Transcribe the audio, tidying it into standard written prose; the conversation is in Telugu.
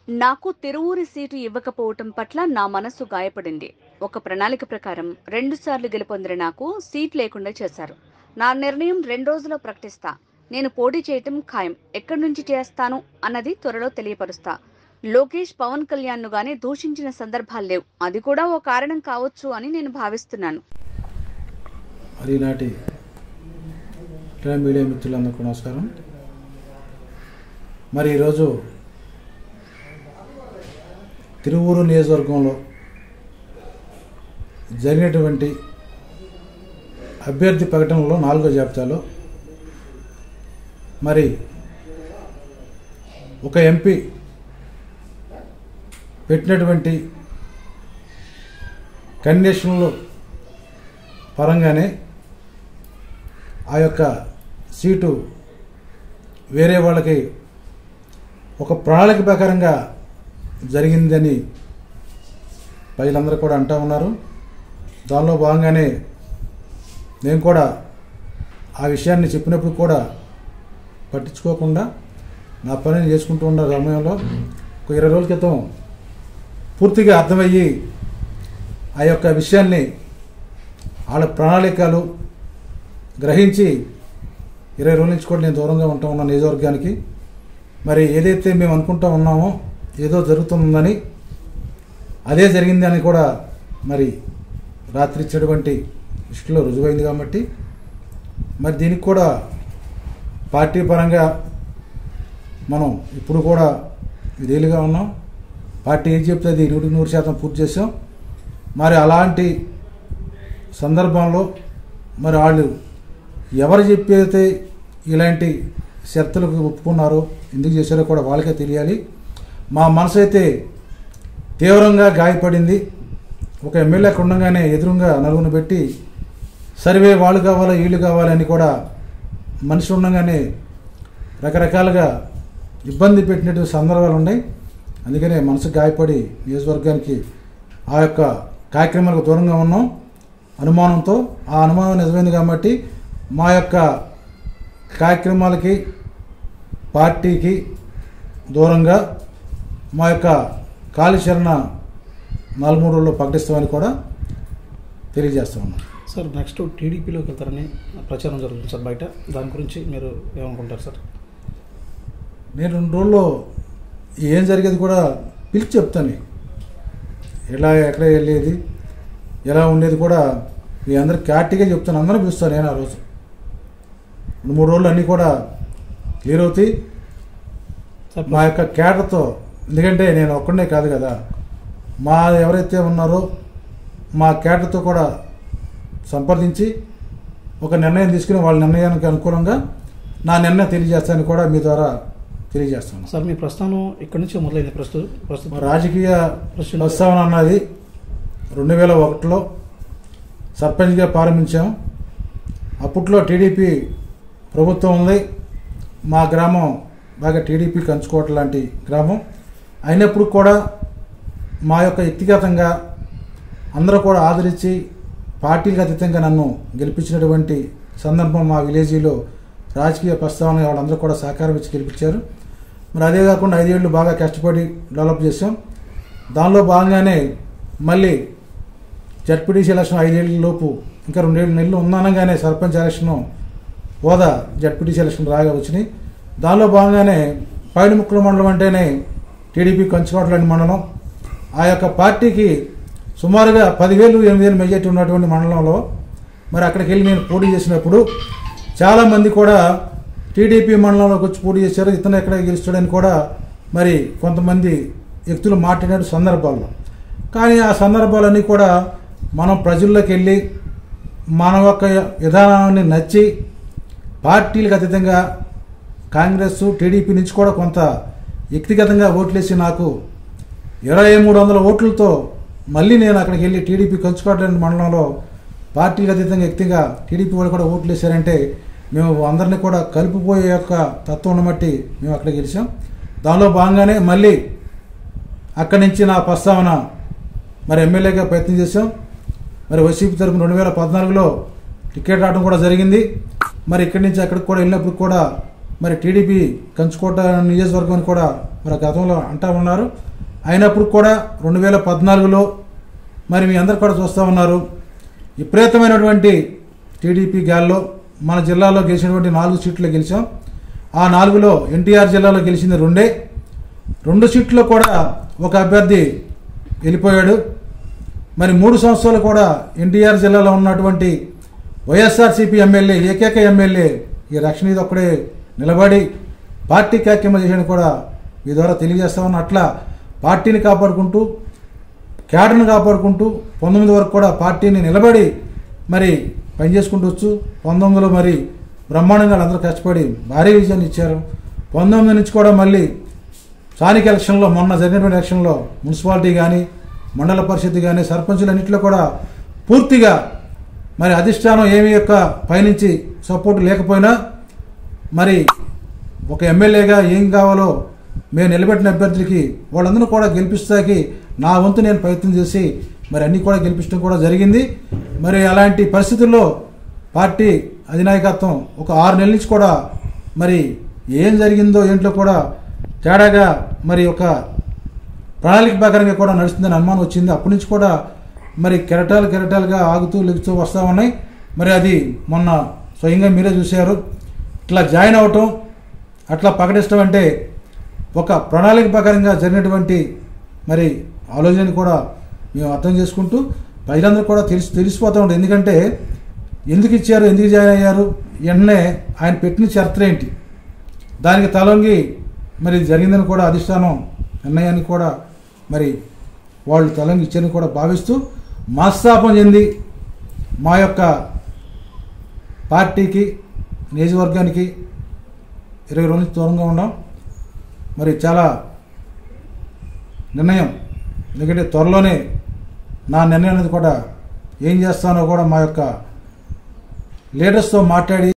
నాకు తిరువూరి సీటు ఇవ్వకపోవటం పట్ల నా మనస్సు గాయపడింది. ఒక ప్రణాళిక ప్రకారం 2 సార్లు గెలుపొందిన నాకు సీట్ లేకుండా చేశారు. నా నిర్ణయం 2 రోజుల్లో ప్రకటిస్తా. నేను పోటీ చేయటం ఖాయం. ఎక్కడి నుంచి చేస్తాను అన్నది త్వరలో తెలియపరుస్తా. లోకేష్, పవన్ కళ్యాణ్ను గానీ దూషించిన సందర్భాలు లేవు. అది కూడా ఓ కారణం కావచ్చు అని నేను భావిస్తున్నాను. మరి ఈనాటి మీడియా మిత్రులందరికీ నమస్కారం. మరి ఈరోజు తిరువూరు నియోజకవర్గంలో జరిగినటువంటి అభ్యర్థి ప్రకటనలో 4వ జాబితాలో మరి ఒక ఎంపీ పెట్టినటువంటి కండిషన్లు పరంగానే ఆ యొక్క సీటు వేరే వాళ్ళకి ఒక ప్రణాళిక ప్రకారంగా జరిగిందని ప్రజలందరూ కూడా అంటూ ఉన్నారు. దానిలో భాగంగానే నేను కూడా ఆ విషయాన్ని చెప్పినప్పుడు కూడా పట్టించుకోకుండా నా పనిని చేసుకుంటూ ఉన్న సమయంలో ఒక 20 రోజుల క్రితం పూర్తిగా అర్థమయ్యి ఆ యొక్క విషయాన్ని వాళ్ళ ప్రణాళికలు గ్రహించి 20 రోజుల నుంచి కూడా నేను దూరంగా ఉంటా ఉన్న నియోజకవర్గానికి. మరి ఏదైతే మేము అనుకుంటా ఉన్నామో ఏదో జరుగుతుందని అదే జరిగింది అని కూడా మరి రాత్రి ఇచ్చినటువంటి దృష్టిలో రుజువైంది. కాబట్టి మరి దీనికి కూడా పార్టీ పరంగా మనం ఇప్పుడు కూడా విధేయులుగా ఉన్నాం. పార్టీ ఏం చెప్తుంది 100% పూర్తి చేసాం. మరి అలాంటి సందర్భంలో మరి వాళ్ళు ఎవరు చెప్పైతే ఇలాంటి షరతులకు ఒప్పుకున్నారో ఎందుకు చేశారో కూడా వాళ్ళకే తెలియాలి. మా మనసు అయితే తీవ్రంగా గాయపడింది. ఒక ఎమ్మెల్యే ఉండగానే ఎదురుగా నలుగురిని పెట్టి సర్వే వాళ్ళు కావాలా వీళ్ళు కావాలని కూడా మనిషి ఉండగానే రకరకాలుగా ఇబ్బంది పెట్టినటువంటి సందర్భాలు ఉన్నాయి. అందుకనే మనసు గాయపడి నియోజకవర్గానికి ఆ యొక్క కార్యక్రమాలకు దూరంగా ఉన్నాం అనుమానంతో. ఆ అనుమానం నిజమైంది కాబట్టి మా యొక్క కార్యక్రమాలకి పార్టీకి దూరంగా మా యొక్క కార్యాచరణ 4-3 రోజుల్లో ప్రకటిస్తామని కూడా తెలియజేస్తా ఉన్నాం. సార్, నెక్స్ట్ టీడీపీలోకి వెళ్తారని ప్రచారం జరుగుతుంది సార్ బయట. దాని గురించి మీరు ఏమనుకుంటారు సార్? నేను 2 రోజుల్లో ఏం జరిగేది కూడా పిలిచి చెప్తాను. ఎక్కడ వెళ్ళేది ఎలా ఉండేది కూడా మీ అందరికి క్లారిటీగా చెప్తాను. అందరూ పిలుస్తాను నేను ఆ రోజు. 2-3 రోజులు అన్నీ కూడా క్లియర్ అవుతాయి మా యొక్క కేడర్తో. ఎందుకంటే నేను ఒక్కడే కాదు కదా, మా ఎవరైతే ఉన్నారో మా కేడర్తో కూడా సంప్రదించి ఒక నిర్ణయం తీసుకుని వాళ్ళ నిర్ణయానికి అనుకూలంగా నా నిర్ణయం తెలియజేస్తానని కూడా మీ ద్వారా తెలియజేస్తాను. సార్, మీ ప్రస్థానం ఇక్కడి నుంచి మొదలైంది. ప్రస్తుతం రాజకీయ ప్రస్తావన అన్నది 2001లో సర్పంచ్గా ప్రారంభించాం. అప్పట్లో టీడీపీ ప్రభుత్వం ఉంది. మా గ్రామం బాగా టీడీపీ కంచుకోట లాంటి గ్రామం అయినప్పుడు కూడా మా యొక్క వ్యక్తిగతంగా అందరూ కూడా ఆదరించి పార్టీలకు అతీతంగా నన్ను గెలిపించినటువంటి సందర్భం మా విలేజీలో రాజకీయ ప్రస్తావన వాళ్ళందరూ కూడా సహకారం ఇచ్చి గెలిపించారు. మరి అదే కాకుండా 5 ఏళ్ళు బాగా కష్టపడి డెవలప్ చేసాం. దానిలో భాగంగానే మళ్ళీ జడ్పీటీసీ ఎలక్షన్ 5 ఏళ్ళ లోపు ఇంకా 2 నెలలు ఉందనగానే సర్పంచ్ ఎలక్షన్ హోదా జడ్పీటీసీ ఎలక్షన్ రాగా వచ్చినాయి. దానిలో భాగంగానే పైడిముక్కల మండలం అంటేనే టీడీపీ కంచుకోవట్లేని మండలం. ఆ యొక్క పార్టీకి సుమారుగా 10,000-8,000 మెజార్టీ ఉన్నటువంటి మండలంలో మరి అక్కడికి వెళ్ళి నేను పోటీ చేసినప్పుడు చాలామంది కూడా టీడీపీ మండలంలోకి వచ్చి పోటీ చేశారు. ఇతను ఎక్కడ గెలుస్తాడని కూడా మరి కొంతమంది వ్యక్తులు మాట్లాడిన సందర్భాల్లో. కానీ ఆ సందర్భాలన్నీ కూడా మనం ప్రజల్లోకి వెళ్ళి మన యొక్క విధానాన్ని నచ్చి పార్టీలకు అతీతంగా కాంగ్రెస్ టీడీపీ నుంచి కూడా కొంత వ్యక్తిగతంగా ఓట్లేసి నాకు 2,300 ఓట్లతో మళ్ళీ నేను అక్కడికి వెళ్ళి టీడీపీ కంచుకోవట్లేని మండలంలో పార్టీలకు అతీతంగా వ్యక్తిగా టీడీపీ వాళ్ళు కూడా ఓట్లు వేసారంటే మేము అందరినీ కూడా కలిపిపోయే యొక్క తత్వం బట్టి మేము అక్కడ గెలిచాం. దానిలో భాగంగానే మళ్ళీ అక్కడి నుంచి నా ప్రస్తావన మరి ఎమ్మెల్యేగా ప్రయత్నం చేశాం. మరి వైసీపీ తరఫున 2014లో టికెట్ రావడం కూడా జరిగింది. మరి ఇక్కడి నుంచి అక్కడికి కూడా వెళ్ళినప్పుడు కూడా మరి టీడీపీ కంచుకోట నియోజకవర్గం అని కూడా మరి గతంలో అంటా ఉన్నారు. అయినప్పుడు కూడా 2014లో మరి మీ అందరు కూడా చూస్తూ ఉన్నారు, విపరీతమైనటువంటి టీడీపీ గాల్లో మన జిల్లాలో గెలిచినటువంటి 4 సీట్లు గెలిచాం. ఆ 4లో ఎన్టీఆర్ జిల్లాలో గెలిచింది 2 సీట్లో కూడా ఒక అభ్యర్థి వెళ్ళిపోయాడు. మరి 3 సంవత్సరాలు కూడా ఎన్టీఆర్ జిల్లాలో ఉన్నటువంటి వైఎస్ఆర్సీపీ ఎమ్మెల్యే, ఏకైక ఎమ్మెల్యే ఈ రక్షణ ఇది ఒక్కడే నిలబడి పార్టీ కార్యక్రమం చేసిన కూడా మీ ద్వారా తెలియజేస్తామని, అట్లా పార్టీని కాపాడుకుంటూ క్యాడర్ని కాపాడుకుంటూ 19 వరకు కూడా పార్టీని నిలబడి మరి పనిచేసుకుంటూ వచ్చు. 19లో మరి బ్రహ్మాండంగా అందరూ కష్టపడి భారీ విజయాన్ని ఇచ్చారు. 19 నుంచి కూడా మళ్ళీ స్థానిక ఎలక్షన్లో, మొన్న జరిగినటువంటి ఎలక్షన్లో మున్సిపాలిటీ కానీ, మండల పరిషత్ కానీ, సర్పంచులన్నింటిలో కూడా పూర్తిగా మరి అధిష్టానం ఏమి యొక్క పైనుంచి సపోర్ట్ లేకపోయినా మరి ఒక ఎమ్మెల్యేగా ఏం కావాలో మేము నిలబెట్టిన అభ్యర్థులకి వాళ్ళందరూ కూడా గెలిపిస్తాకి నా వంతు నేను ప్రయత్నం చేసి మరి అన్నీ కూడా గెలిపించడం కూడా జరిగింది. మరి అలాంటి పరిస్థితుల్లో పార్టీ అధినాయకత్వం ఒక 6 నెలల నుంచి కూడా మరి ఏం జరిగిందో ఏంటో కూడా తేడాగా మరి ఒక ప్రణాళిక ప్రకారంగా కూడా నడుస్తుందని అనుమానం వచ్చింది. అప్పటి నుంచి కూడా మరి కెరటాలుగా ఆగుతూ లెగుతూ వస్తూ ఉన్నాయి. మరి అది మొన్న స్వయంగా మీరే చూశారు. ఇట్లా జాయిన్ అవటం, అట్లా ప్రకటించడం అంటే ఒక ప్రణాళిక ప్రకారంగా జరిగినటువంటి మరి ఆలోచన కూడా మేము అర్థం చేసుకుంటూ ప్రజలందరూ కూడా తెలిసిపోతూ ఉంటుంది. ఎందుకంటే ఎందుకు ఇచ్చారు, ఎందుకు జాయిన్ అయ్యారు, వెంటనే ఆయన పెట్టిన చరిత్ర ఏంటి, దానికి తలొంగి మరి జరిగిందని కూడా అధిష్టానం నిర్ణయాన్ని కూడా మరి వాళ్ళు తలొంగి ఇచ్చారని కూడా భావిస్తూ మనస్తాపం చెంది మా యొక్క పార్టీకి, నియోజకవర్గానికి 20 రోజుల నుంచి దూరంగా ఉన్నాం. మరి చాలా నిర్ణయం, ఎందుకంటే త్వరలోనే నా నిర్ణయం అనేది కూడా ఏం చేస్తానో కూడా మా యొక్క లీడర్స్తో మాట్లాడి